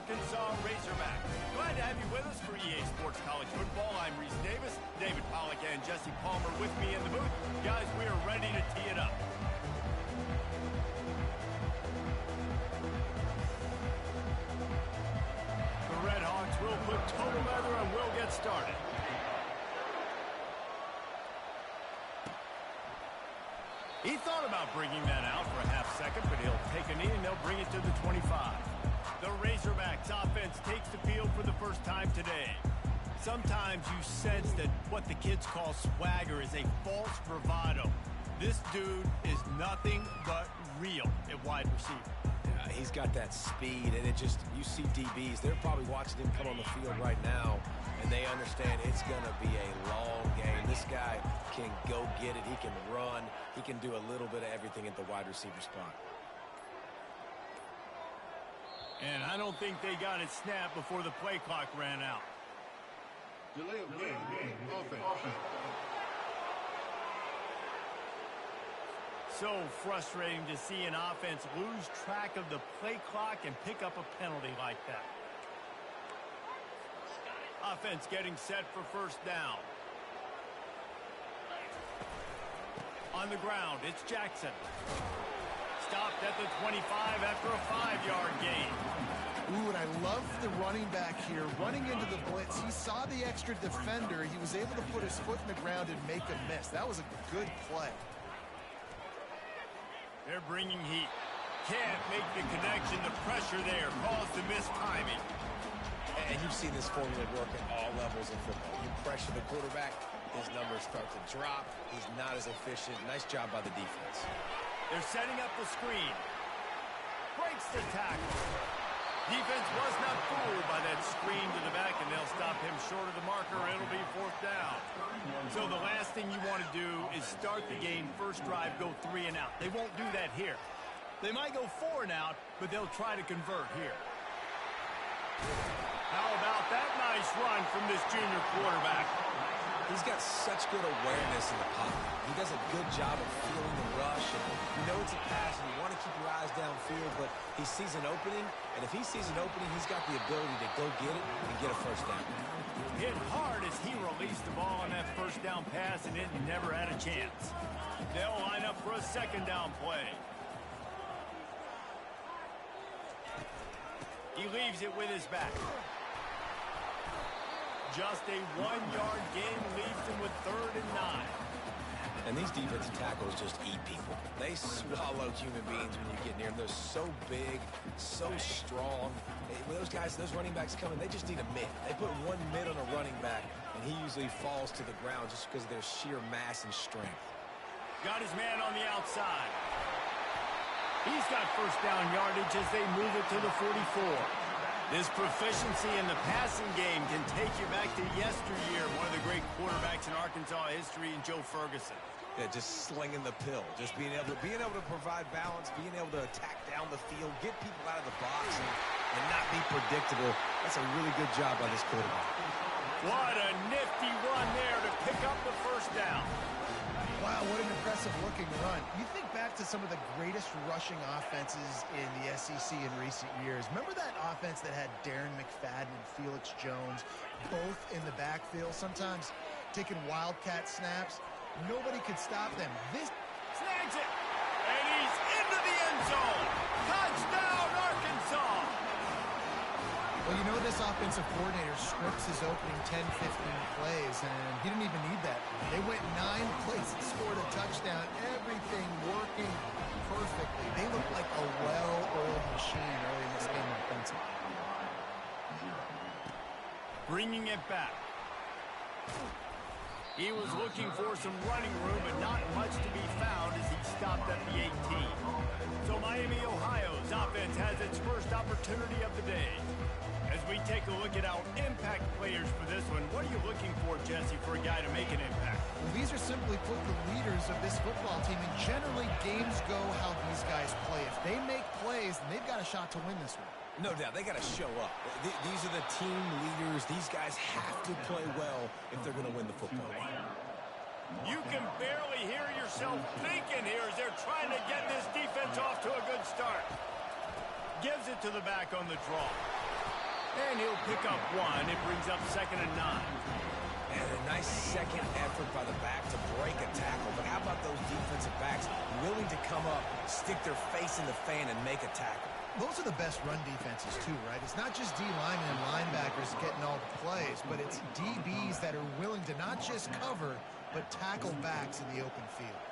Arkansas Razorbacks. Glad to have you with us for EA Sports College Football. I'm Reese Davis, David Pollack and Jesse Palmer with me in the booth. Guys, we are ready to tee it up. The Red Hawks will put total leather and we'll get started. He thought about bringing that out for a half second, but he'll take a knee and they'll bring it to the 25. The Razorbacks offense takes the field for the first time today. Sometimes you sense that what the kids call swagger is a false bravado. This dude is nothing but real at wide receiver. Yeah, he's got that speed, and you see DBs, they're probably watching him come on the field right now, and they understand it's going to be a long game. This guy can go get it. He can run. He can do a little bit of everything at the wide receiver spot. And I don't think they got it snapped before the play clock ran out. Delay of game. Offense. So frustrating to see an offense lose track of the play clock and pick up a penalty like that. Offense getting set for first down. On the ground, it's Jackson. Stopped at the 25 after a 5-yard gain. Ooh, and I love the running back here. Running into the blitz, he saw the extra defender. He was able to put his foot in the ground and make a miss. That was a good play. They're bringing heat. Can't make the connection. The pressure there caused the missed timing. And you've seen this formula work at all levels of football. You pressure the quarterback, his numbers start to drop. He's not as efficient. Nice job by the defense. They're setting up the screen. Breaks the tackle. Defense was not fooled by that screen to the back, and they'll stop him short of the marker. It'll be fourth down. So the last thing you want to do is start the game, first drive, go 3 and out. They won't do that here. They might go 4 and out, but they'll try to convert here. How about that nice run from this junior quarterback? He's got such good awareness in the pocket. He does a good job of feeling the rush. And you know it's a pass, and you want to keep your eyes downfield, but he sees an opening, and if he sees an opening, he's got the ability to go get it and get a first down. Hit hard as he released the ball on that first down pass, and it never had a chance. They'll line up for a second down play. He leaves it with his back. Just a 1-yard gain leaves him with 3rd and 9. And these defensive tackles just eat people. They swallow human beings when you get near them. They're so big, so strong. When those guys, those running backs come in, they just need a mid. They put one mid on a running back, and he usually falls to the ground just because of their sheer mass and strength. Got his man on the outside. He's got first down yardage as they move it to the 44. This proficiency in the passing game can take you back to yesteryear, one of the great quarterbacks in Arkansas history, in Joe Ferguson. Yeah, just slinging the pill, just being able to provide balance, being able to attack down the field, get people out of the box, and not be predictable. That's a really good job by this quarterback. What a nifty run there to pick up the first down. Wow, what an impressive-looking run. You think back to some of the greatest rushing offenses in the SEC in recent years. Remember that offense that had Darren McFadden and Felix Jones both in the backfield, sometimes taking wildcat snaps? Nobody could stop them. This snags it, and he's into the end zone. Touchdown, Arkansas! Well, you know this offensive coordinator scripts his opening 10, 15 plays, and he didn't even need that. They went 9 plays and scored a touchdown. Everything working perfectly. They look like a well-oiled machine early in this game offensively. Bringing it back. He was looking for some running room, but not much to be found as he stopped at the 18. So Miami, Ohio's offense has its first opportunity of the day. As we take a look at our impact players for this one, what are you looking for, Jesse, for a guy to make an impact? Well, these are simply put the leaders of this football team, and generally games go how these guys play. If they make plays, then they've got a shot to win this one. No doubt, they got to show up. These are the team leaders. These guys have to play well if they're going to win the football game. You can barely hear yourself thinking here as they're trying to get this defense off to a good start. Gives it to the back on the draw. And he'll pick up one. It brings up 2nd and 9. And a nice second effort by the back to break a tackle. But how about those defensive backs willing to come up, stick their face in the fan, and make a tackle? Those are the best run defenses, too, right? It's not just D linemen and linebackers getting all the plays, but it's DBs that are willing to not just cover, but tackle backs in the open field.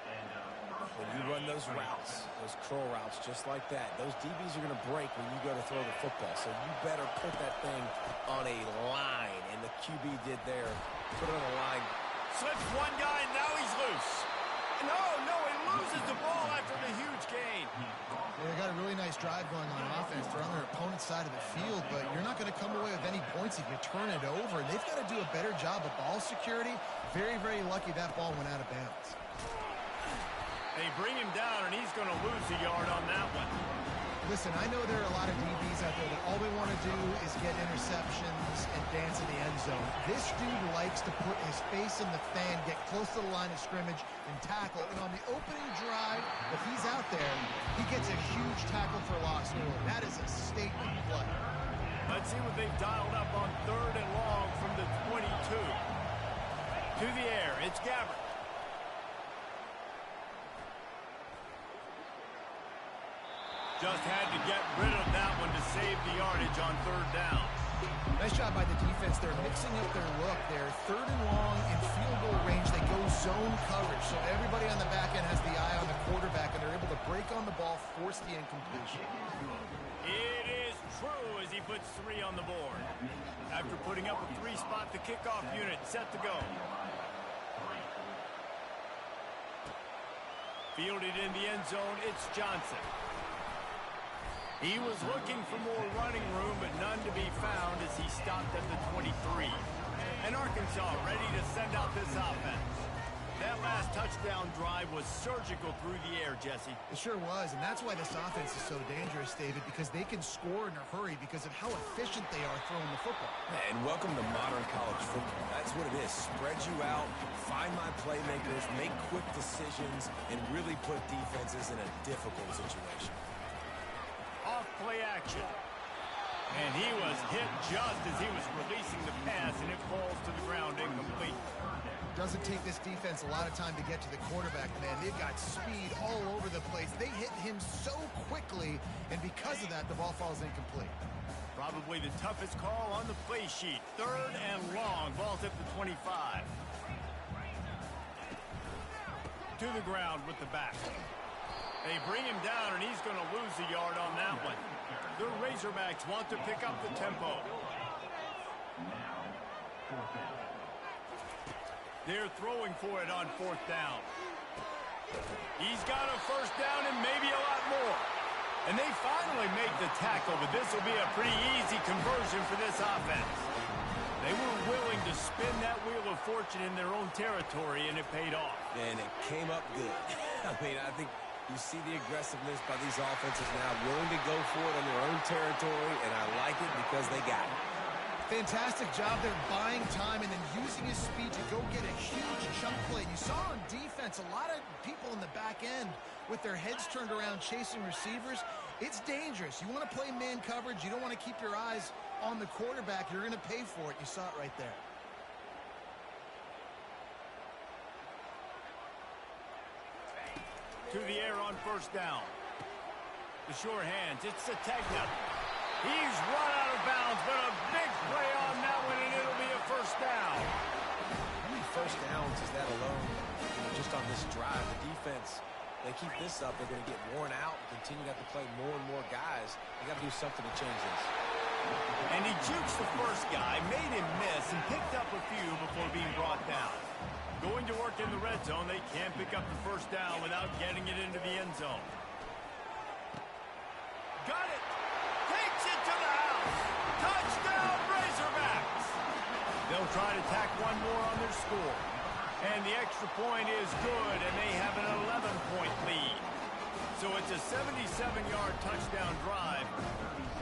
When you run those routes, those curl routes just like that, those DBs are going to break when you go to throw the football. So you better put that thing on a line. And the QB did there. Put it on a line. Slips one guy, and now he's loose. No, he loses the ball after the huge gain. They got a really nice drive going on offense. They're on their opponent's side of the field, but you're not going to come away with any points if you turn it over. And they've got to do a better job of ball security. Very, very lucky that ball went out of bounds. They bring him down, and he's going to lose a yard on that one. Listen, I know there are a lot of DBs out there that all they want to do is get interceptions and dance in the end zone. This dude likes to put his face in the fan, get close to the line of scrimmage, and tackle. And on the opening drive, if he's out there, he gets a huge tackle for loss early. That is a statement play. Let's see what they've dialed up on 3rd and long from the 22. To the air, it's Gabbert. Just had to get rid of that one to save the yardage on 3rd down. Nice job by the defense. They're mixing up their look. They're 3rd and long in field goal range. They go zone coverage. So everybody on the back end has the eye on the quarterback, and they're able to break on the ball, force the incompletion. It is true as he puts 3 on the board. After putting up a 3-spot, the kickoff unit set to go. Fielded in the end zone, it's Johnson. He was looking for more running room, but none to be found as he stopped at the 23. And Arkansas ready to send out this offense. That last touchdown drive was surgical through the air, Jesse. It sure was, and that's why this offense is so dangerous, David, because they can score in a hurry because of how efficient they are throwing the football. And welcome to modern college football. That's what it is. Spread you out, find my playmakers, make quick decisions, and really put defenses in a difficult situation. Off play action. And he was hit just as he was releasing the pass, and it falls to the ground incomplete. Doesn't take this defense a lot of time to get to the quarterback, man. They've got speed all over the place. They hit him so quickly, and because of that, the ball falls incomplete. Probably the toughest call on the play sheet. 3rd and long. Ball's at the 25. To the ground with the back. They bring him down, and he's going to lose a yard on that one. The Razorbacks want to pick up the tempo. They're throwing for it on 4th down. He's got a 1st down and maybe a lot more. And they finally make the tackle, but this will be a pretty easy conversion for this offense. They were willing to spin that wheel of fortune in their own territory, and it paid off. And it came up good. I mean, I think you see the aggressiveness by these offenses now, willing to go for it on their own territory, and I like it because they got it. Fantastic job there buying time and then using his speed to go get a huge chunk play. You saw on defense a lot of people in the back end with their heads turned around chasing receivers. It's dangerous. You want to play man coverage. You don't want to keep your eyes on the quarterback. You're going to pay for it. You saw it right there. To the air on 1st down. The sure hands. It's Sategna. He's run out of bounds, but a big play on that one, and it'll be a 1st down. How many 1st downs is that alone? Just on this drive, the defense, they keep this up, they're going to get worn out, continue to have to play more and more guys. They got to do something to change this. And he jukes the 1st guy, made him miss, and picked up a few before being brought down. Going to work in the red zone, they can't pick up the 1st down without getting it into the end zone. Got it! Takes it to the house! Touchdown, Razorbacks! They'll try to tack one more on their score. And the extra point is good, and they have an 11-point lead. So it's a 77-yard touchdown drive,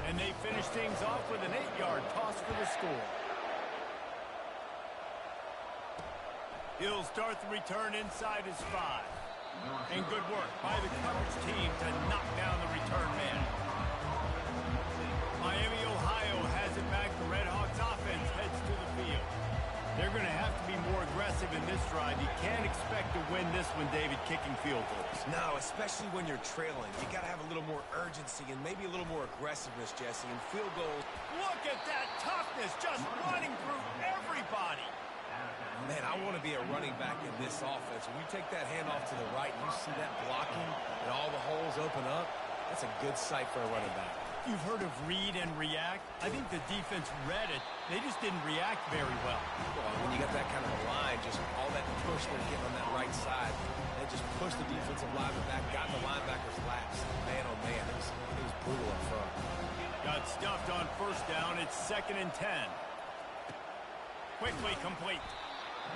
and they finish things off with an 8-yard toss for the score. He'll start the return inside his 5. And good work by the coverage team to knock down the return man. Miami, Ohio has it back expect to win this one, David, kicking field goals. No, especially when you're trailing. You got to have a little more urgency and maybe a little more aggressiveness, Jesse. And field goals. Look at that toughness, just running through everybody. Man, I want to be a running back in this offense. When you take that handoff to the right, you see that blocking and all the holes open up. That's a good sight for a running back. You've heard of read and react. I think the defense read it. They just didn't react very well. Well, when you got that kind of a line, just all that push they're getting on that right side, they just pushed the defensive lineman back, got in the linebacker's laps. Man, oh man, it was brutal up front. Got stuffed on first down. It's 2nd and 10. Quickly complete.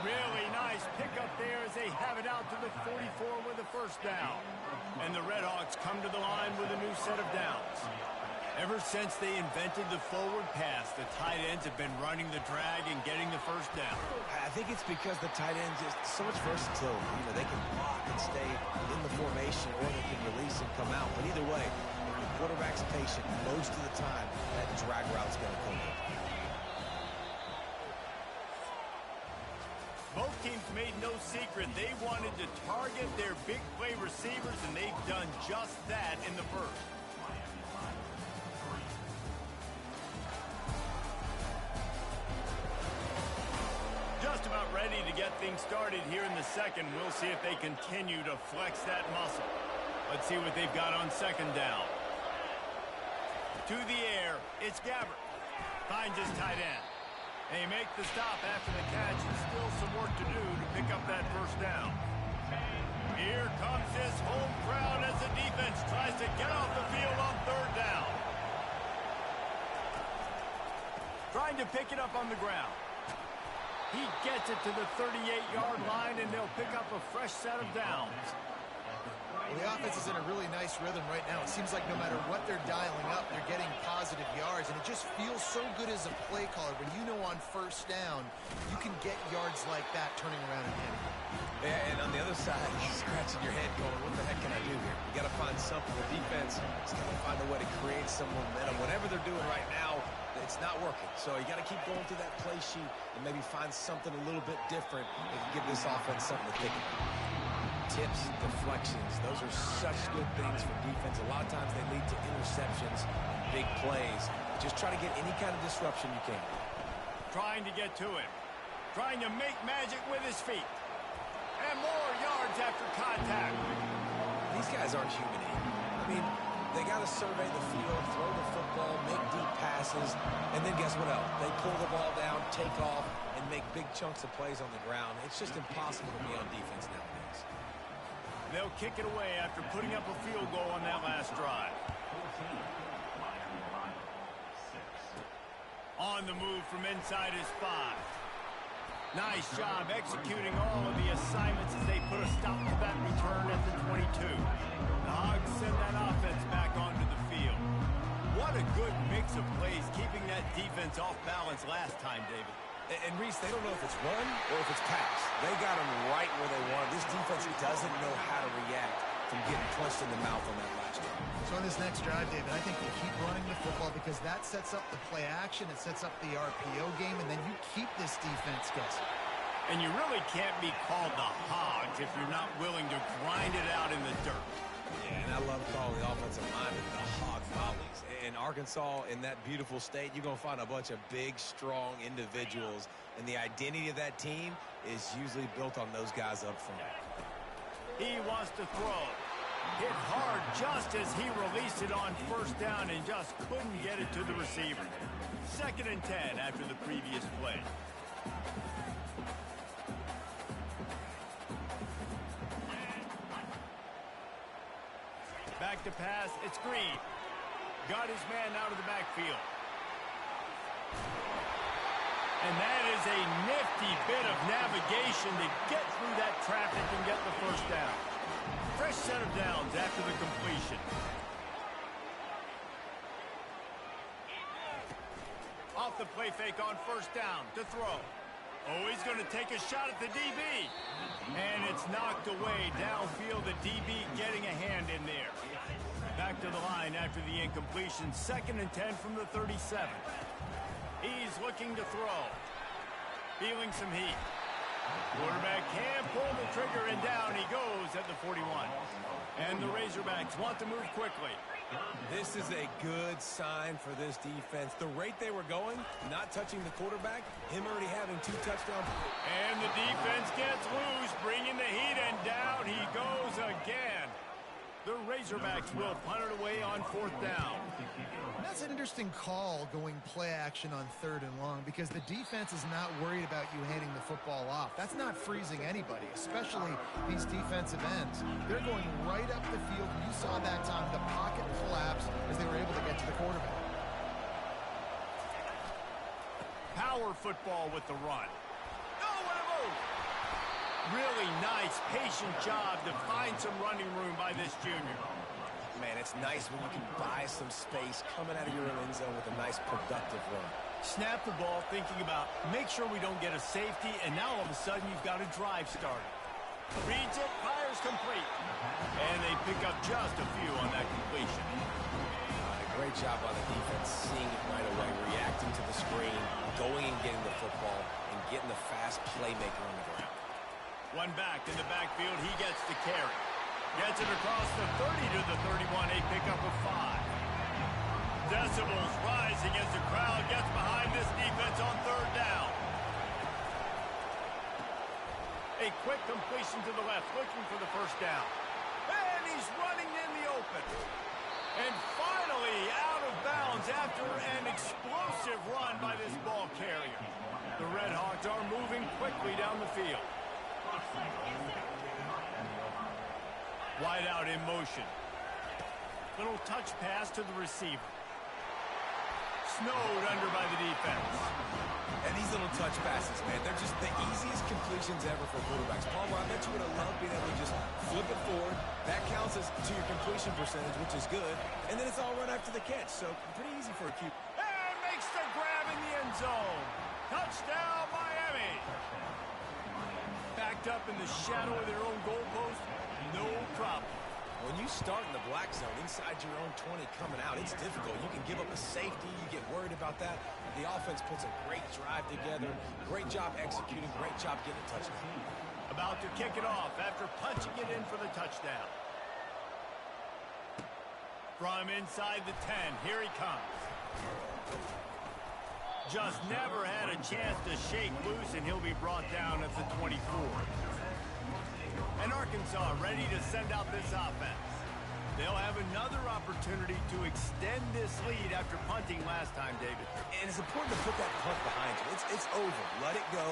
Really nice pickup there as they have it out to the 44 with a first down. And the Redhawks come to the line with a new set of downs. Ever since they invented the forward pass, the tight ends have been running the drag and getting the first down. I think it's because the tight ends is so much versatility. You know, they can block and stay in the formation, or they can release and come out. But either way, if the quarterback's patient, most of the time, that drag route's going to come in. Both teams made no secret they wanted to target their big play receivers, and they've done just that in the first. Just about ready to get things started here in the second. We'll see if they continue to flex that muscle. Let's see what they've got on second down. To the air, it's Gabbert. Finds his tight end. They make the stop after the catch, and still some work to do to pick up that first down. Here comes this home crowd as the defense tries to get off the field on third down. Trying to pick it up on the ground. He gets it to the 38-yard line, and they'll pick up a fresh set of downs. Well, the offense is in a really nice rhythm right now. It seems like no matter what they're dialing up, they're getting positive yards, and it just feels so good as a play caller when you know on first down you can get yards like that turning around again. Yeah, and on the other side, you're scratching your head going, what the heck can I do here? You got to find something. The defense is going to find a way to create some momentum. Whatever they're doing right now, it's not working. So you got to keep going through that play sheet and maybe find something a little bit different that can give this offense something to think about. Tips, deflections, those are such good things for defense. A lot of times they lead to interceptions, big plays. Just try to get any kind of disruption you can. Trying to get to him. Trying to make magic with his feet. And more yards after contact. These guys aren't human. I mean, they got to survey the field, throw the football, make deep passes, and then guess what else? They pull the ball down, take off, and make big chunks of plays on the ground. It's just impossible to be on defense nowadays. They'll kick it away after putting up a field goal on that last drive. On the move from inside his 5. Nice job executing all of the assignments as they put a stop to that return at the 22. The Hogs send that offense back onto the field. What a good mix of plays, keeping that defense off balance last time, David. And Reese, they don't know if it's run or if it's pass. They got them right where they want. This defense doesn't know how to react from getting punched in the mouth on that last drive. So on this next drive, David, I think you keep running the football because that sets up the play action, it sets up the RPO game, and then you keep this defense guessing. And you really can't be called the Hogs if you're not willing to grind it out in the dirt. Yeah, and I love calling the offensive linemen the Hog Volleys. In Arkansas, in that beautiful state, you're going to find a bunch of big, strong individuals, and the identity of that team is usually built on those guys up front. He wants to throw. Hit hard just as he released it on first down and just couldn't get it to the receiver. 2nd and 10 after the previous play. Back to pass, it's Green. Got his man out of the backfield. And that is a nifty bit of navigation to get through that traffic and get the first down. Fresh set of downs after the completion. Off the play fake on first down to throw. Oh, he's going to take a shot at the DB. And it's knocked away downfield. The DB getting a hand in there. Back to the line after the incompletion. 2nd and 10 from the 37. He's looking to throw. Feeling some heat. Quarterback can pull the trigger, and down he goes at the 41. And the Razorbacks want to move quickly. This is a good sign for this defense. The rate they were going, not touching the quarterback, him already having 2 touchdowns. And the defense gets loose, bringing the heat, and down he goes again. The Razorbacks will punt it away on 4th down. That's an interesting call, going play action on 3rd and long, because the defense is not worried about you handing the football off. That's not freezing anybody, especially these defensive ends. They're going right up the field. You saw that time the pocket collapse as they were able to get to the quarterback. Power football with the run. Oh, what a move! Really nice, patient job to find some running room by this junior. Man, it's nice when you can buy some space coming out of your end zone with a nice, productive run. Snap the ball, thinking about, make sure we don't get a safety, and now all of a sudden you've got a drive started. Reads it, fires complete. And they pick up just a few on that completion. Great job by the defense, seeing it right away, reacting to the screen, going and getting the football, and getting the fast playmaker on the ground. One back in the backfield, he gets the carry. Gets it across the 30 to the 31, a pickup of 5. Decibels rising as the crowd gets behind this defense on 3rd down. A quick completion to the left, looking for the 1st down. And he's running in the open. And finally out of bounds after an explosive run by this ball carrier. The Red Hawks are moving quickly down the field. Wide out in motion. Little touch pass to the receiver. Snowed under by the defense. And these little touch passes, man, they're just the easiest completions ever for quarterbacks. Palmer, I bet you would have loved being able to just flip it forward. That counts as to your completion percentage, which is good. And then it's all run after the catch, so pretty easy for a QB. And makes the grab in the end zone. Touchdown, Miami. Backed up in the shadow of their own goalpost. No problem. When you start in the black zone inside your own 20 coming out, it's difficult. You can give up a safety. You get worried about that. The offense puts a great drive together. Great job executing. Great job getting a touchdown. About to kick it off after punching it in for the touchdown. From inside the 10, here he comes. Just never had a chance to shake loose, and he'll be brought down at the 24. And Arkansas ready to send out this offense. They'll have another opportunity to extend this lead after punting last time, David. And it's important to put that punt behind you. It's over. Let it go.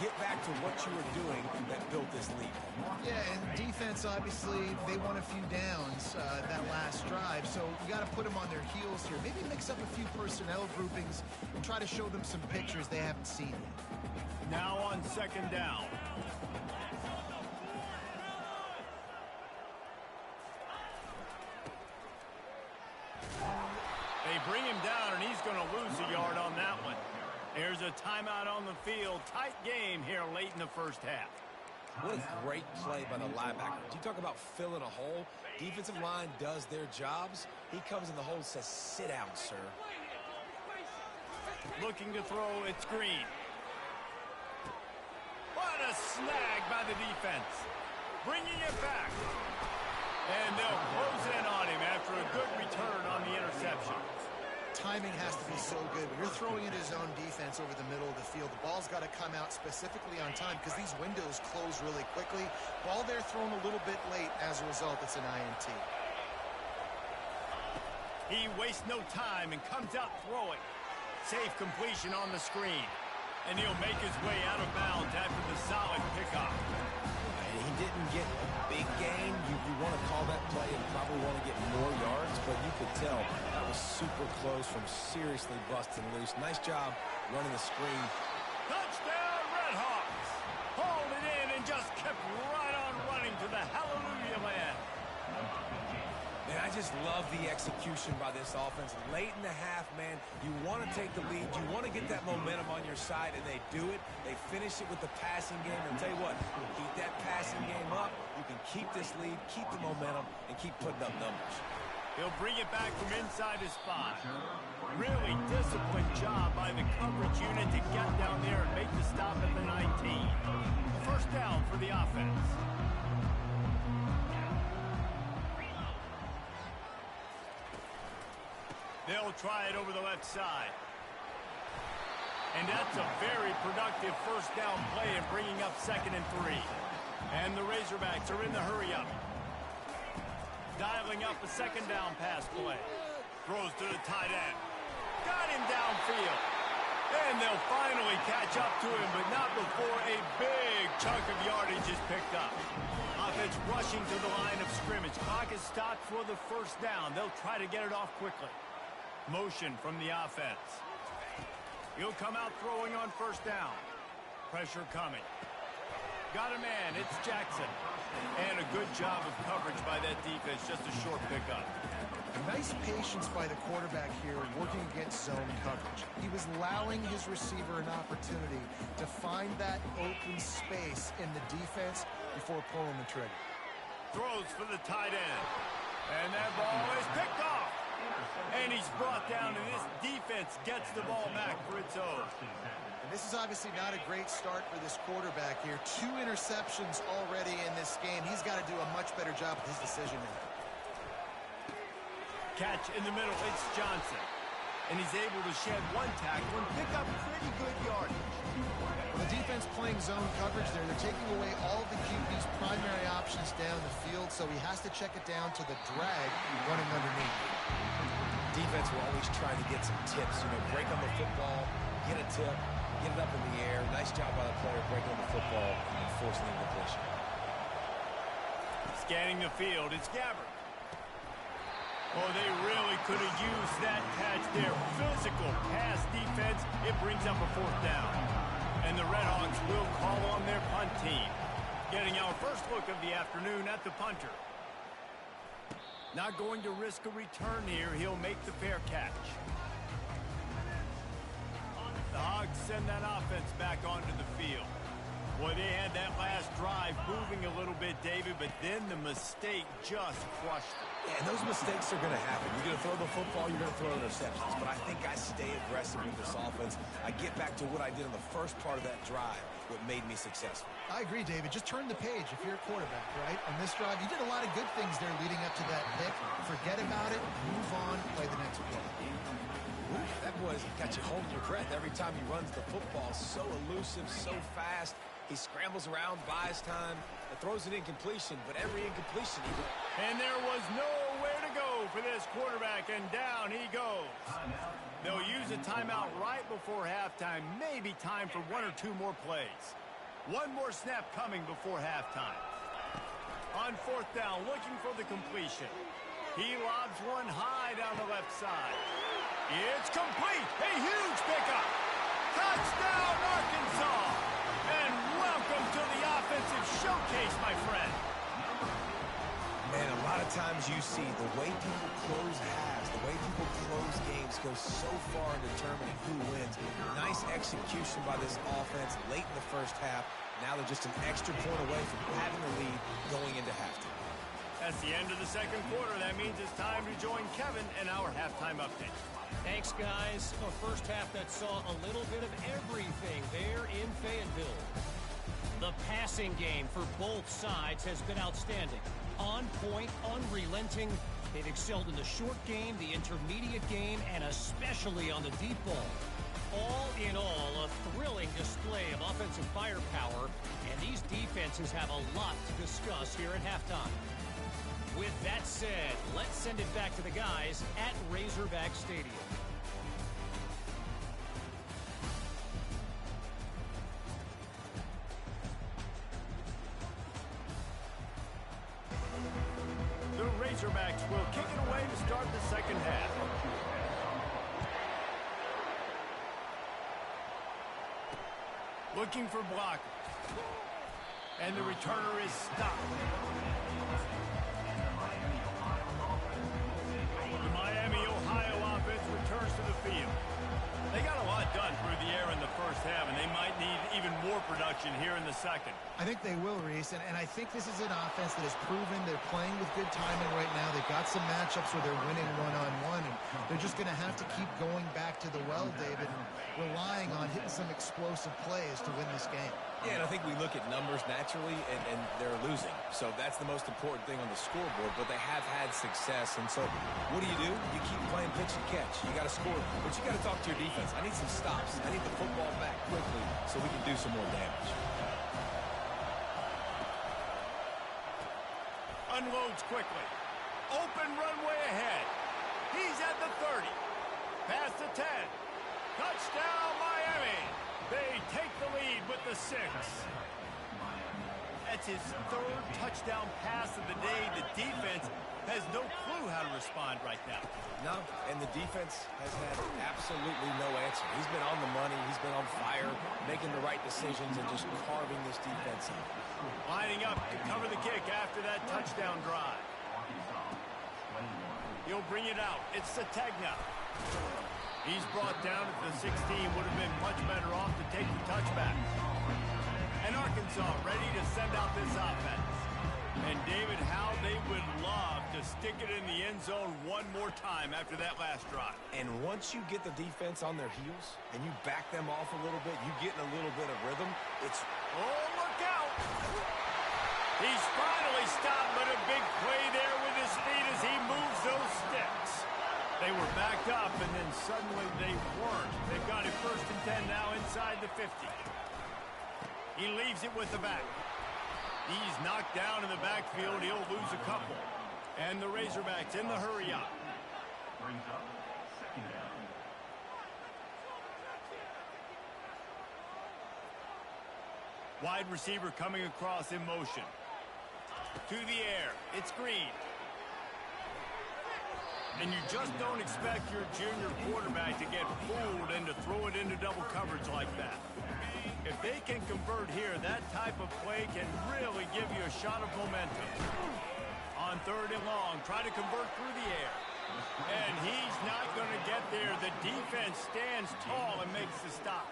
Get back to what you were doing that built this lead. Yeah, and defense, obviously, they won a few downs that last drive, so you got to put them on their heels here. Maybe mix up a few personnel groupings and try to show them some pictures they haven't seen yet. Now on 2nd down. They bring him down, and he's going to lose a yard on that one. There's a timeout on the field. Tight game here late in the 1st half. What a great play by the linebacker. You talk about filling a hole. Defensive line does their jobs. He comes in the hole and says, sit down, sir. Looking to throw, it's Green. What a snag by the defense. Bringing it back. And they'll close in on him after a good return on the interception. Timing has to be so good. When you're throwing into zone defense over the middle of the field, the ball's got to come out specifically on time because these windows close really quickly. Ball there thrown a little bit late. As a result, it's an INT. He wastes no time and comes out throwing. Safe completion on the screen. And he'll make his way out of bounds after the solid pickoff. He didn't get a big gain. You want to call that play and probably want to get more yards, but you could tell that was super close from seriously busting loose. Nice job running the screen. Touchdown, Red Hawks! Hauled it in and just kept right on running to the hallelujah land. Man, I just love the execution by this offense. Late in the half, man, you want to take the lead. You want to get that momentum on your side, and they do it. They finish it with the passing game. And tell you what, keep that passing game up. You can keep this lead, keep the momentum, and keep putting up numbers. He'll bring it back from inside his spot. Really disciplined job by the coverage unit to get down there and make the stop at the 19. A first down for the offense. They'll try it over the left side. And that's a very productive first down play and bringing up 2nd and 3. And the Razorbacks are in the hurry-up. Dialing up a 2nd down pass play. Throws to the tight end. Got him downfield. And they'll finally catch up to him, but not before a big chunk of yardage is picked up. Offense rushing to the line of scrimmage. Clock is stopped for the first down. They'll try to get it off quickly. Motion from the offense. He'll come out throwing on first down. Pressure coming. Got a man. It's Jackson. And a good job of coverage by that defense. Just a short pickup. Nice patience by the quarterback here working against zone coverage. He was allowing his receiver an opportunity to find that open space in the defense before pulling the trigger. Throws for the tight end. And that ball is picked off. And he's brought down, and this defense gets the ball back for its own. And this is obviously not a great start for this quarterback here. 2 interceptions already in this game. He's got to do a much better job with his decision-making. Catch in the middle, it's Johnson. And he's able to shed 1 tackle and pick up pretty good yardage. Well, the defense playing zone coverage there. They're taking away all the QB's primary options down the field, so he has to check it down to the drag running underneath. Defense will always try to get some tips, break on the football, get a tip, get it up in the air. Nice job by the player breaking on the football and forcing the incompletion. Scanning the field, it's Gabbert. Oh, they really could have used that catch there. Physical pass defense. It brings up a 4th down. And the Redhawks will call on their punt team. Getting our first look of the afternoon at the punter. Not going to risk a return here. He'll make the fair catch. The Hogs send that offense back onto the field. Boy, they had that last drive moving a little bit, David, but then the mistake just crushed them. Yeah, and those mistakes are going to happen. You're going to throw the football, you're going to throw interceptions. But I think I stay aggressive with this offense. I get back to what I did in the first part of that drive, what made me successful. I agree, David. Just turn the page if you're a quarterback, right? On this drive, you did a lot of good things there leading up to that pick. Forget about it, move on, play the next play. That boy's got you holding your breath every time he runs the football. So elusive, so fast. He scrambles around, buys time, and throws an incompletion, but every incompletion he... And there was nowhere to go for this quarterback, and down he goes. They'll use a timeout right before halftime, maybe time for 1 or 2 more plays. 1 more snap coming before halftime. On 4th down, looking for the completion. He lobs one high down the left side. It's complete. A huge pickup. Touchdown, Arkansas. And welcome to the offensive showcase, my friend. Man, a lot of times you see the way people close halves, the way people close games go so far in determining who wins. Nice execution by this offense late in the first half. Now they're just an extra point away from having the lead going into halftime. That's the end of the 2nd quarter. That means it's time to join Kevin in our halftime update. Thanks, guys. A first half that saw a little bit of everything there in Fayetteville. The passing game for both sides has been outstanding. On point, unrelenting. They've excelled in the short game, the intermediate game, and especially on the deep ball. All in all, a thrilling display of offensive firepower, and these defenses have a lot to discuss here at halftime. With that said, let's send it back to the guys at Razorback Stadium. The Razorbacks will kick it away to start the 2nd half. Looking for blockers. And the returner is stopped. The Miami, Ohio offense returns to the field. They got a lot done through the air in the first half, and they might need even more production here in the 2nd. I think they will, Reese, and I think this is an offense that has proven they're playing with good timing right now. They've got some matchups where they're winning one-on-one, and they're just going to have to keep going back to the well, David, and rely some explosive plays to win this game. Yeah, and I think we look at numbers naturally, and they're losing. So that's the most important thing on the scoreboard, but they have had success. And so what do? You keep playing pitch and catch. You got to score, but you got to talk to your defense. I need some stops. I need the football back quickly so we can do some more damage. Unloads quickly. Open runway ahead. He's at the 30. Past the 10. Touchdown, Miami. They take the lead with the 6. That's his 3rd touchdown pass of the day. The defense has no clue how to respond right now. No, and the defense has had absolutely no answer. He's been on the money. He's been on fire, making the right decisions and just carving this defense up. Lining up to cover the kick after that touchdown drive. He'll bring it out. It's Sategna. He's brought down at the 16. Would have been much better off to take the touchback. And Arkansas ready to send out this offense. And David, how they would love to stick it in the end zone one more time after that last drive. And once you get the defense on their heels and you back them off a little bit, you get in a little bit of rhythm, it's... Oh, look out! He's finally stopped, but a big play there with his feet as he moves those sticks. They were backed up, and then suddenly they weren't. They've got it 1st and 10 now inside the 50. He leaves it with the back. He's knocked down in the backfield. He'll lose a couple. And the Razorbacks in the hurry-up. Brings up 2nd down. Wide receiver coming across in motion. To the air. It's Green. And you just don't expect your junior quarterback to get fooled and to throw it into double coverage like that. If they can convert here, that type of play can really give you a shot of momentum. On 3rd and long, try to convert through the air. And he's not going to get there. The defense stands tall and makes the stop.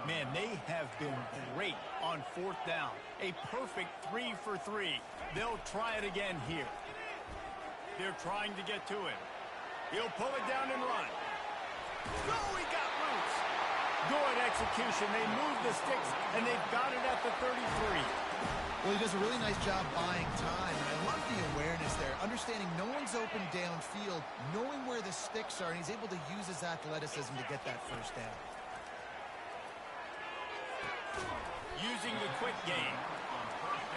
Man, they have been great on 4th down. A perfect 3 for 3. They'll try it again here. They're trying to get to him. He'll pull it down and run. Oh, he got loose. Good execution. They move the sticks, and they've got it at the 33. Well, he does a really nice job buying time, and I love the awareness there. Understanding no one's open downfield, knowing where the sticks are, and he's able to use his athleticism to get that 1st down. Using the quick game.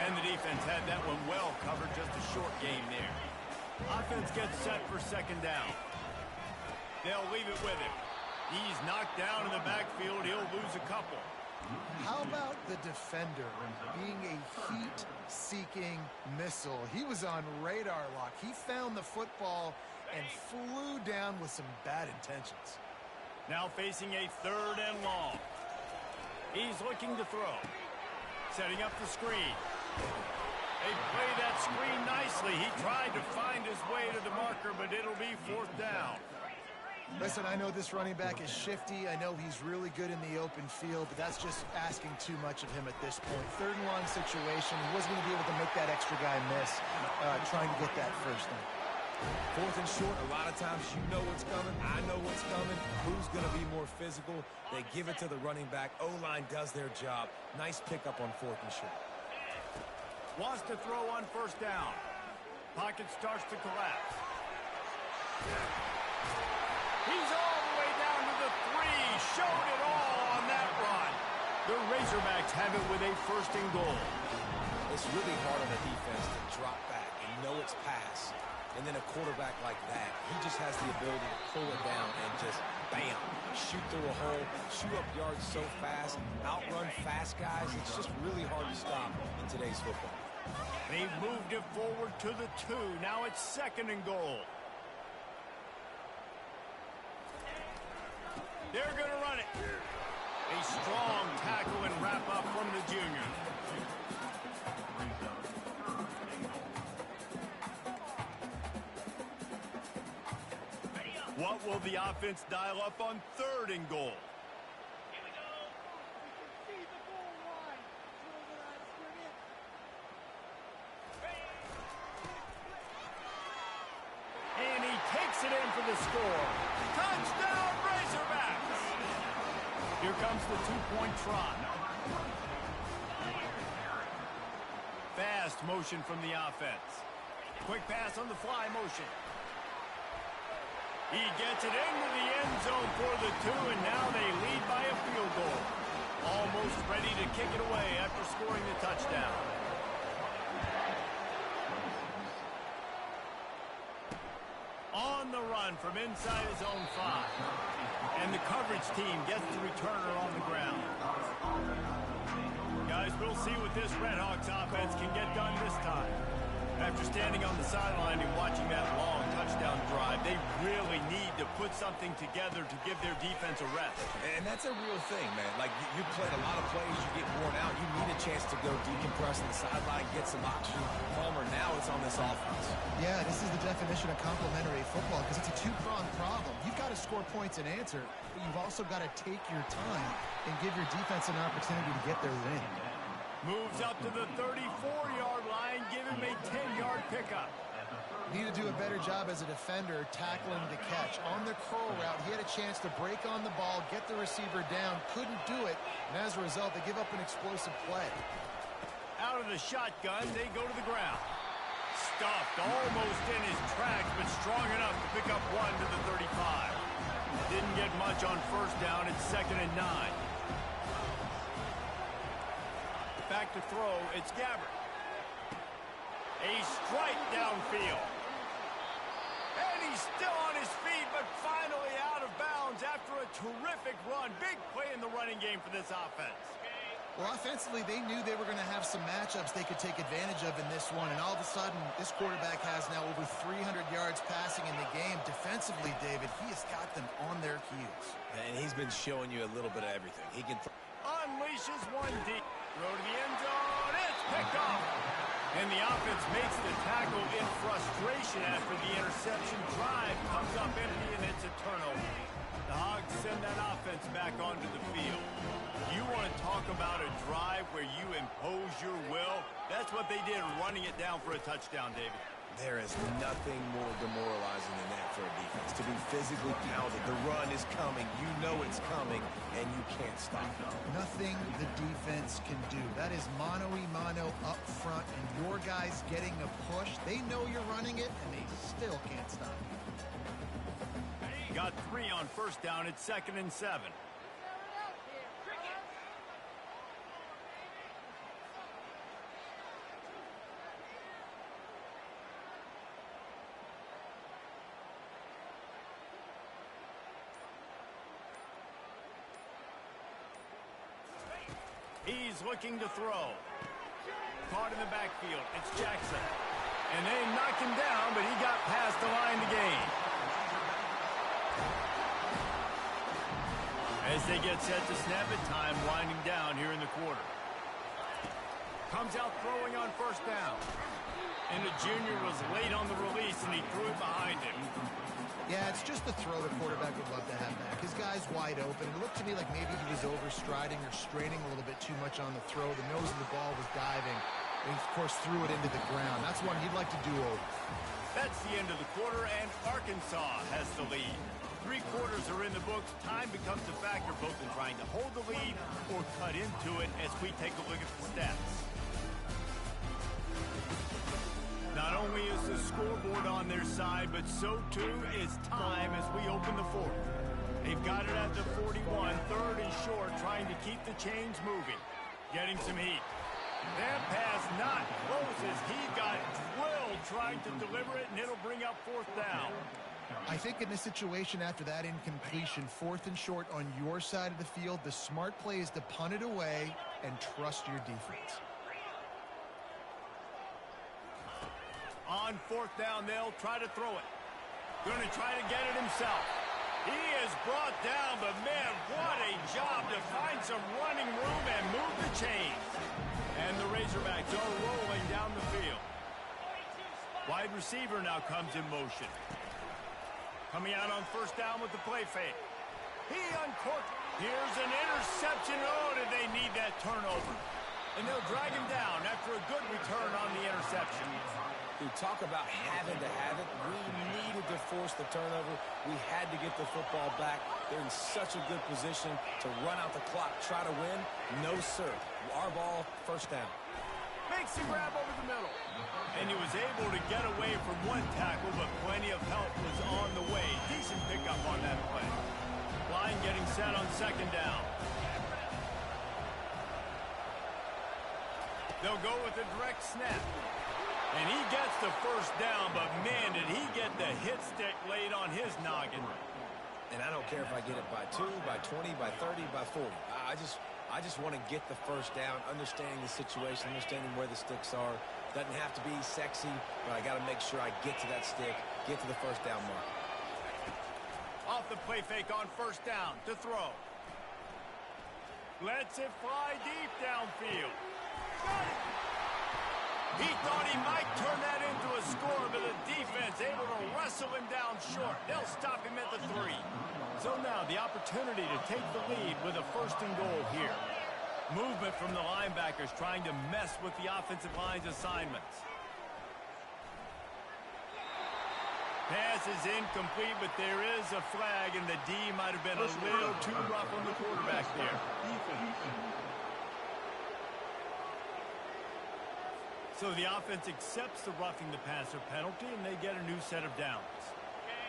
And the defense had that one well covered, just a short game there. Offense gets set for 2nd down. They'll leave it with him. He's knocked down in the backfield. He'll lose a couple. How about the defender being a heat-seeking missile? He was on radar lock. He found the football and flew down with some bad intentions. Now facing a 3rd and long. He's looking to throw. Setting up the screen. They play that screen nicely. He tried to find his way to the marker, but it'll be 4th down. Listen, I know this running back is shifty. I know he's really good in the open field, but that's just asking too much of him at this point. 3rd and long situation. He wasn't going to be able to make that extra guy miss trying to get that 1st down. 4th and short, a lot of times you know what's coming. I know what's coming. Who's going to be more physical? They give it to the running back. O-line does their job. Nice pickup on 4th and short. Wants to throw on 1st down. Pocket starts to collapse. He's all the way down to the 3. Showed it all on that run. The Razorbacks have it with a 1st and goal. It's really hard on the defense to drop back and know it's pass. And then a quarterback like that, he just has the ability to pull it down and just, bam, shoot through a hole, shoot up yards so fast, outrun fast guys. It's just really hard to stop in today's football. They've moved it forward to the 2. Now it's 2nd and goal. They're going to run it. A strong tackle and wrap up from the junior. What will the offense dial up on 3rd and goal? And he takes it in for the score. Touchdown, Razorbacks! Here comes the two-point try. Fast motion from the offense. Quick pass on the fly motion. He gets it into the end zone for the two, and now they lead by a field goal. Almost ready to kick it away after scoring the touchdown. On the run from inside his own 5. And the coverage team gets the returner on the ground. Guys, we'll see what this Redhawks offense can get done this time. After standing on the sideline and watching that long touchdown drive, they really need to put something together to give their defense a rest. And that's a real thing, man. Like, you played a lot of plays, you get worn out. You need a chance to go decompress on the sideline, get some oxygen. Palmer, now it's on this offense. Yeah, this is the definition of complementary football because it's a two-pronged problem. You've got to score points and answer, but you've also got to take your time and give your defense an opportunity to get their win. Moves up to the 34-yard line, give him a 10-yard pickup. Need to do a better job as a defender tackling the catch. On the curl route, he had a chance to break on the ball, get the receiver down, couldn't do it, and as a result, they give up an explosive play. Out of the shotgun, they go to the ground. Stuffed almost in his tracks, but strong enough to pick up one to the 35. Didn't get much on first down. It's 2nd and 9. Back to throw, it's Gabbert. A strike downfield. And he's still on his feet, but finally out of bounds after a terrific run. Big play in the running game for this offense. Well, offensively, they knew they were going to have some matchups they could take advantage of in this one, and all of a sudden, this quarterback has now over 300 yards passing in the game. Defensively, David, he has got them on their heels. And he's been showing you a little bit of everything. He can Unleashes one deep. Throw to the end zone. It's picked off. And the offense makes the tackle in frustration after the interception. Drive comes up empty, and it's a turnover. The Hogs send that offense back onto the field. You want to talk about a drive where you impose your will? That's what they did, running it down for a touchdown, David. There is nothing more demoralizing than that for a defense. To be physically pounded. The run is coming. You know it's coming, and you can't stop it. Nothing the defense can do. That is mano-a-mano up front, and your guys getting a push. They know you're running it, and they still can't stop it. Got 3 on first down. It's 2nd and 7. He's looking to throw. Caught in the backfield. It's Jackson. And they knock him down, but he got past the line to gain. As they get set to snap it, time winding down here in the quarter. Comes out throwing on first down. And the junior was late on the release, and he threw it behind him. Yeah, it's just the throw the quarterback would love to have back. His guy's wide open. It looked to me like maybe he was overstriding or straining a little bit too much on the throw. The nose of the ball was diving. And he, of course, threw it into the ground. That's one he'd like to do over. That's the end of the quarter, and Arkansas has the lead. 3 quarters are in the books. Time becomes a factor both in trying to hold the lead or cut into it as we take a look at the stats. Not only is the scoreboard on their side, but so too is time as we open the 4th. They've got it at the 41, 3rd and short, trying to keep the chains moving. Getting some heat. That pass not close as he got drilled trying to deliver it, and it'll bring up 4th down. I think in this situation after that incompletion, 4th and short on your side of the field, the smart play is to punt it away and trust your defense. On 4th down, they'll try to throw it. Going to try to get it himself. He is brought down, but man, what a job to find some running room and move the chains. And the Razorbacks are rolling down the field. Wide receiver now comes in motion. Coming out on first down with the play fake. He uncorked. Here's an interception. Oh, did they need that turnover? And they'll drag him down after a good return on the interception. Dude, talk about having to have it. We needed to force the turnover. We had to get the football back. They're in such a good position to run out the clock, try to win. No, sir. Our ball, first down. Makes the grab over the middle. And he was able to get away from one tackle, but plenty of help was on the way. Decent pickup on that play. Line getting set on second down. They'll go with a direct snap. And he gets the first down, but man, did he get the hit stick laid on his noggin. And I don't care if I get it by 2, by 20, by 30, by 40. I just want to get the first down, understanding the situation, understanding where the sticks are. Doesn't have to be sexy, but I got to make sure I get to that stick, get to the first down mark. Off the play fake on first down to throw. Lets it fly deep downfield. Got it. He thought he might turn that into a score, but the defense able to wrestle him down short. They'll stop him at the 3. So now the opportunity to take the lead with a first and goal here. Movement from the linebackers trying to mess with the offensive line's assignments. Pass is incomplete, but there is a flag, and the D might have been a little too rough on the quarterback there. So the offense accepts the roughing the passer penalty, and they get a new set of downs.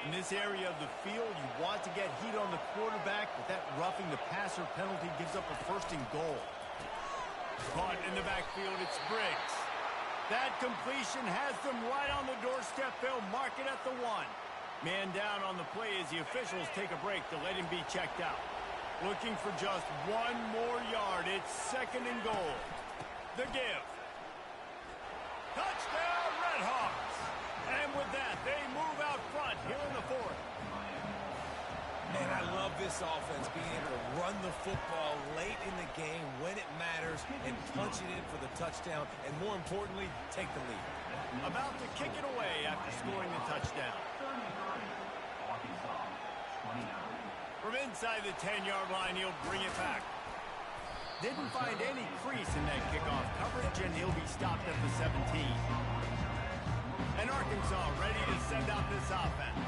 In this area of the field, you want to get heat on the quarterback, but that roughing the passer penalty gives up a first and goal. Caught in the backfield, it's Briggs. That completion has them right on the doorstep. They'll mark it at the 1. Man down on the play as the officials take a break to let him be checked out. Looking for just 1 more yard. It's second and goal. The give. Touchdown, Redhawks! And with that, they move out front here in the 4th. Man, I love this offense, being able to run the football late in the game when it matters and punch it in for the touchdown, and more importantly, take the lead. About to kick it away after scoring the touchdown. From inside the 10-yard line, he'll bring it back. Didn't find any crease in that kickoff coverage, and he'll be stopped at the 17. And Arkansas ready to send out this offense.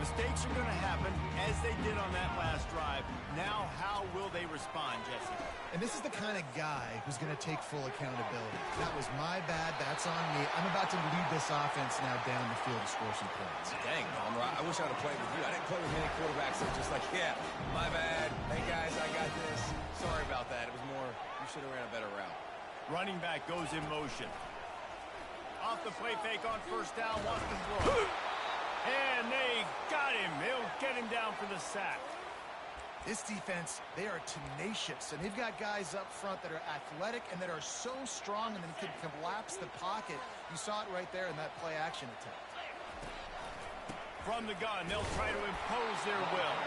Mistakes are going to happen, as they did on that last drive. Now, how will they respond, Jesse? And this is the kind of guy who's going to take full accountability. That was my bad. That's on me. I'm about to lead this offense now down the field to score some points. Dang, Palmer, I wish I'd have played with you. I didn't play with many quarterbacks that were just like, yeah, my bad. Hey, guys, I got this. Sorry about that. It was more, you should have ran a better route. Running back goes in motion. Off the play fake on first down, wants to throw. And they got him. They'll get him down for the sack. This defense, they are tenacious, and they've got guys up front that are athletic and that are so strong and then can collapse the pocket. You saw it right there in that play-action attempt. From the gun, they'll try to impose their will.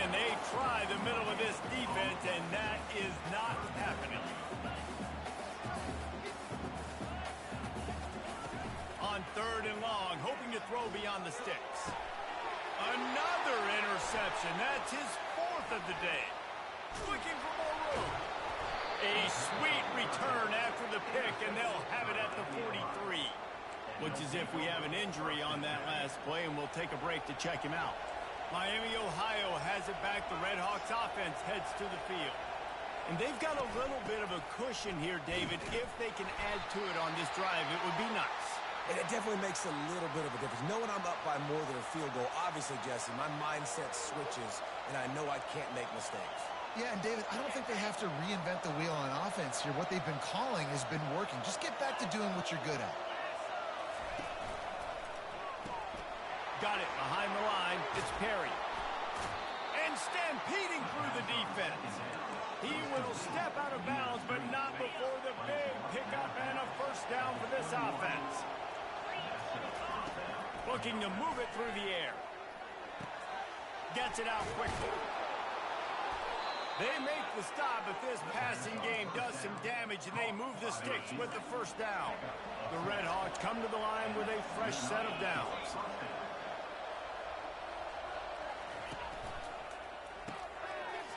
And they try the middle of this defense, and that is not happening. On third and long, hoping to throw beyond the sticks. Another interception. That's his 4th of the day. Looking for more room. A sweet return after the pick, and they'll have it at the 43. Looks as if we have an injury on that last play, and we'll take a break to check him out. Miami, Ohio has it back. The Redhawks offense heads to the field. And they've got a little bit of a cushion here, David. If they can add to it on this drive, it would be nice. And it definitely makes a little bit of a difference. Knowing I'm up by more than a field goal, obviously, Jesse, my mindset switches, and I know I can't make mistakes. Yeah, and David, I don't think they have to reinvent the wheel on offense here. What they've been calling has been working. Just get back to doing what you're good at. Got it behind the line. It's Perry. And stampeding through the defense. He will step out of bounds, but not before the big pickup and a first down for this offense. Looking to move it through the air. Gets it out quickly. They make the stop, but this passing game does some damage, and they move the sticks with the first down. The Redhawks come to the line with a fresh set of downs.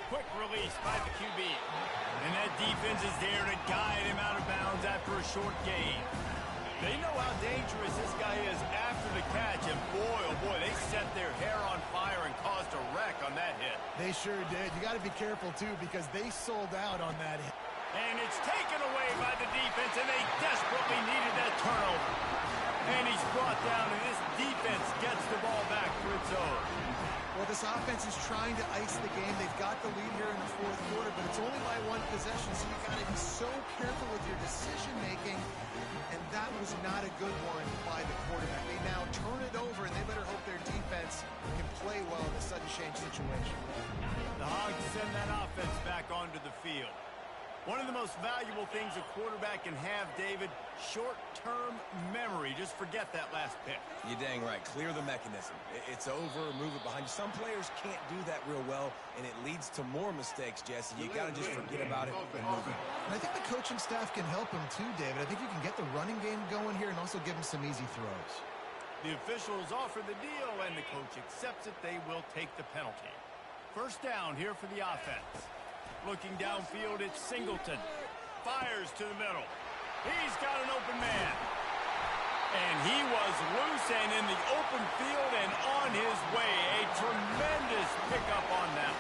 Quick release by the QB. And that defense is there to guide him out of bounds after a short gain. They know how dangerous this guy is after the catch, and boy, oh boy, they set their hair on fire and caused a wreck on that hit. They sure did. You got to be careful, too, because they sold out on that hit. And it's taken away by the defense, and they desperately needed that turnover. And he's brought down, and this defense gets the ball back for its own. Well, this offense is trying to ice the game. They've got the lead here in the fourth quarter, but it's only by one possession, so you got to be so careful with your decision-making, and that was not a good one by the quarterback. They now turn it over, and they better hope their defense can play well in a sudden change situation. The Hogs send that offense back onto the field. One of the most valuable things a quarterback can have, David, short-term memory. Just forget that last pick. You're dang right. Clear the mechanism. It's over, move it behind you. Some players can't do that real well, and it leads to more mistakes, Jesse. You got to just forget about it and move it. And I think the coaching staff can help him too, David. I think you can get the running game going here and also give him some easy throws. The officials offer the deal, and the coach accepts it. They will take the penalty. First down here for the offense. Looking downfield, it's Singleton. Fires to the middle. He's got an open man. And he was loose and in the open field and on his way. A tremendous pickup on that.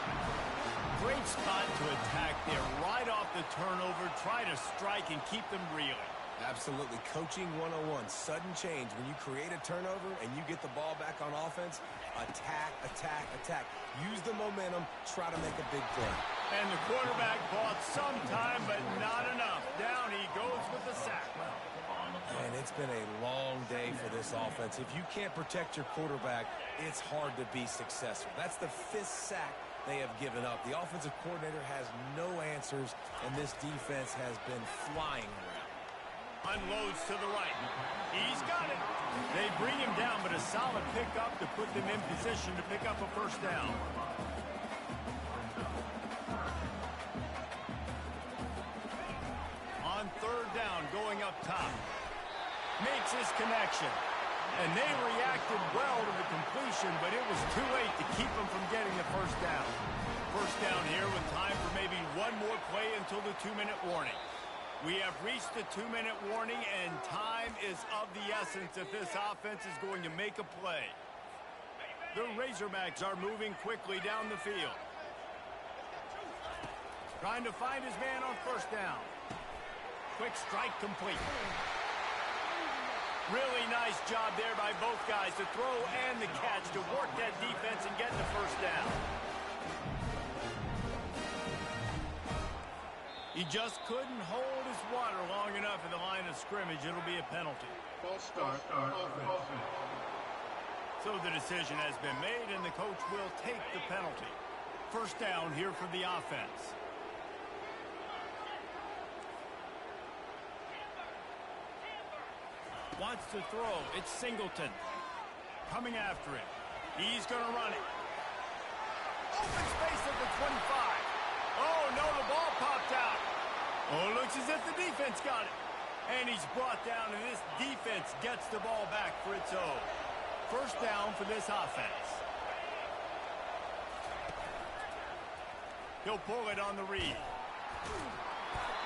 Great spot to attack there. Right off the turnover, try to strike and keep them reeling. Absolutely. Coaching 101. Sudden change. When you create a turnover and you get the ball back on offense, attack, attack, attack. Use the momentum. Try to make a big play. And the quarterback bought some time, but not enough. Down he goes with the sack. And it's been a long day for this offense. If you can't protect your quarterback, it's hard to be successful. That's the 5th sack they have given up. The offensive coordinator has no answers, and this defense has been flying around. Unloads to the right. He's got it. They bring him down, but a solid pickup to put them in position to pick up a first down. On third down, going up top. Makes his connection. And they reacted well to the completion, but it was too late to keep them from getting the first down. First down here with time for maybe one more play until the 2-minute warning. We have reached the 2-minute warning, and time is of the essence if this offense is going to make a play. The Razorbacks are moving quickly down the field. Trying to find his man on first down. Quick strike complete. Really nice job there by both guys, the throw and the catch, to work that defense and get the first down. He just couldn't hold his water long enough in the line of scrimmage. It'll be a penalty. False start. Offense. So the decision has been made, and the coach will take the penalty. First down here for the offense. Wants to throw. It's Singleton. Coming after it. He's going to run it. Open space at the 25. Oh, no, the ball popped out. Oh, looks as if the defense got it. And he's brought down, and this defense gets the ball back for its own. First down for this offense. He'll pull it on the read.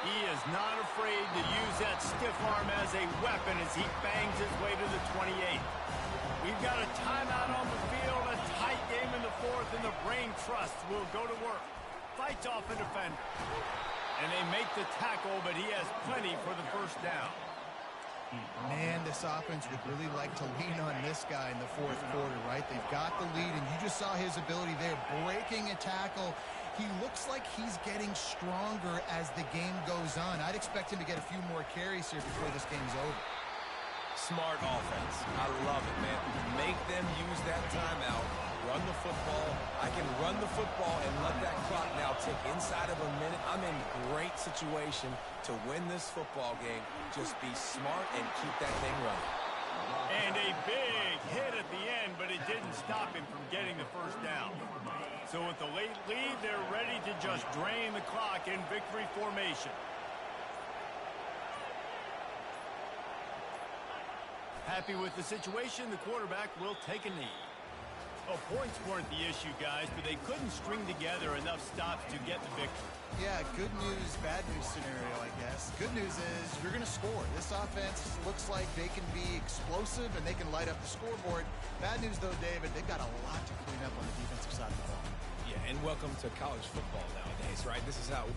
He is not afraid to use that stiff arm as a weapon as he bangs his way to the 28. We've got a timeout on the field, a tight game in the fourth, and the brain trust will go to work. Fights off a defender. And they make the tackle, but he has plenty for the first down. Man, this offense would really like to lean on this guy in the fourth quarter, right? They've got the lead, and you just saw his ability there, breaking a tackle. He looks like he's getting stronger as the game goes on. I'd expect him to get a few more carries here before this game's over. Smart offense. I love it, man. Make them use that timeout. Run the football. I can run the football and let that clock now tick inside of a minute. I'm in great situation to win this football game. Just be smart and keep that thing running. And a big hit at the end, but it didn't stop him from getting the first down. So with the late lead, they're ready to just drain the clock in victory formation. Happy with the situation, the quarterback will take a knee. Oh, points weren't the issue, guys, but they couldn't string together enough stops to get the victory. Yeah, good news, bad news scenario, I guess. Good news is you're going to score. This offense looks like they can be explosive and they can light up the scoreboard. Bad news, though, David, they've got a lot to clean up on the defensive side of the ball. Yeah, and welcome to college football nowadays, right? This is how